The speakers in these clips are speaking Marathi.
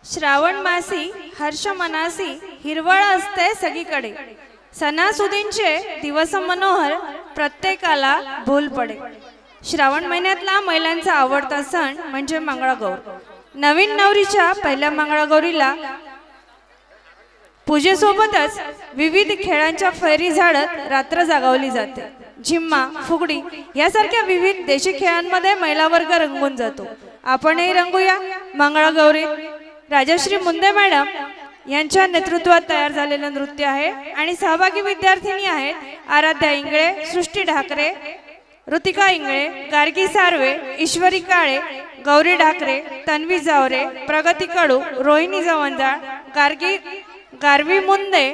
श्रावण मासी हर्ष मनासी हिरवळ असते सगळीकडे। सणासुदींचे दिवस मनोहर प्रत्येकाला भूल पडे। श्रावण महिन्यातला महिलांचा आवडता सण म्हणजे मंगळागौर। नवीन नवरीच्या पहिल्या मंगळागौरीला पूजेसोबतच विविध खेळांच्या फैरी झाडत रात्र जागवली जाते। झिम्मा, फुगडी यासारख्या विविध देशी खेळांमध्ये महिला वर्ग रंगून जातो। आपणही रंगूया मंगळागौरीत। राजश्री मुंदे मॅडम यांच्या नेतृत्वात तयार झालेले नृत्य आहे आणि सहभागी विद्यार्थिनी आहेत आराध्या इंगळे, सृष्टी ढाकरे, ऋतिका इंगळे, गार्गी सार्वे, ईश्वरी काळे, गौरी ढाकरे, तन्वी जावरे, प्रगती कडू, रोहिणी जवंजाळ, गार्वी मुंदे,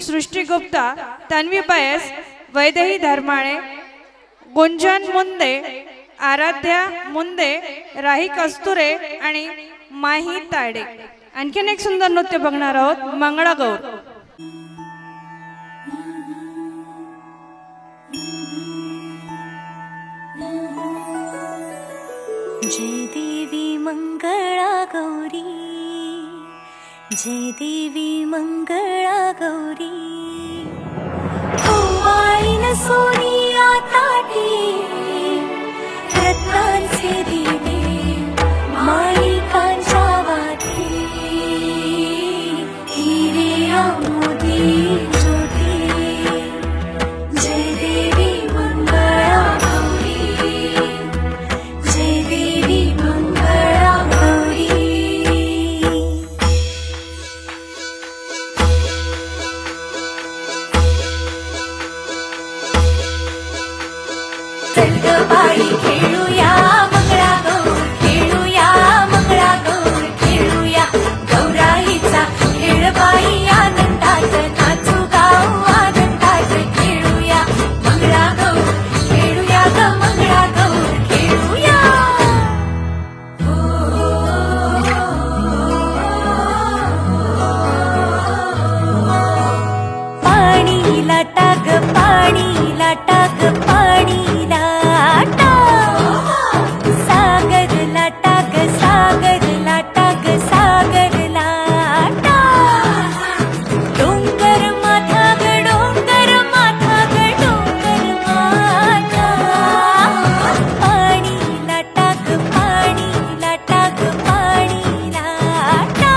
सृष्टी गुप्ता, तन्वी पयस, वैदेही धर्माळे, गुंजन मुंदे, आराध्या मुंदे, राही कस्तुरे आणि माही ताडे। आणखीन एक सुंदर नृत्य बघणार आहोत, मंगळागौर। जय देवी मंगळा गौरी, जय देवी मंगळा गौरी, ओवाळीन सोनिया ताटी रत्नांचे दिवे माळिकांच्या वाती, हिरे मोती ज्योती, जय देवी मंगळा गौरी, जय देवी मंगळा गौरी। चल ग बाई खेळूया मंगळागौर, खेळूया मंगळागौर, खेळूया गौराईचा खेळ बाई आनंदात, नाचू गाऊ आनंदात, खेळूया मंगळागौर, खेळूया ग मंगळागौर, खेळूया। पाणी लाटा ग पाणी लाटा ग पाणी लाटा, सागर लाटा ग सागर लाटा ग सागर लाटा, डोंगर माथा ग डोंगर माथा ग डोंगर माथा, पाणी लाटा ग पाणी लाटा ग पाणी लाटा।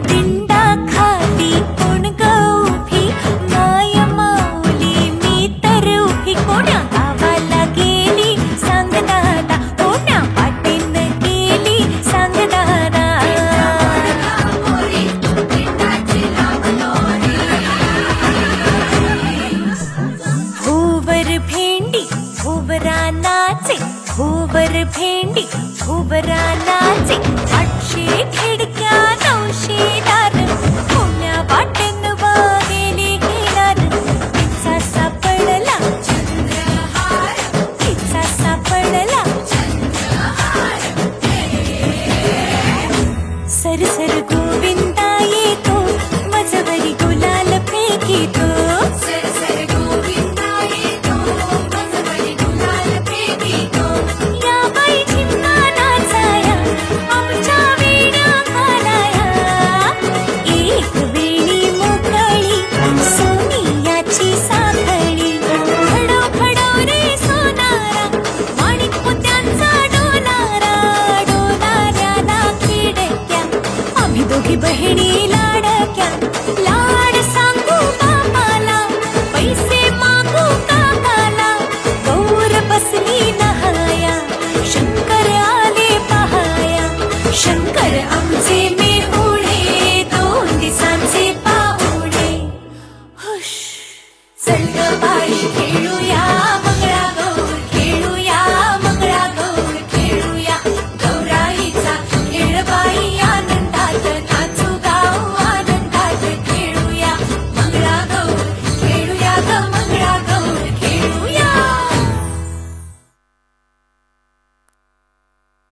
दिंडा खाली कोण ग उभी, माय माऊली मी तर उभी, कोण्या गावाला गेली सांगताना, कोण्या वाटेन गेली सांगताना, भोवर भेंडी भोवरा नाचे, भोवर भेंडी भोवरा नाचे, 800 खिडक्या 900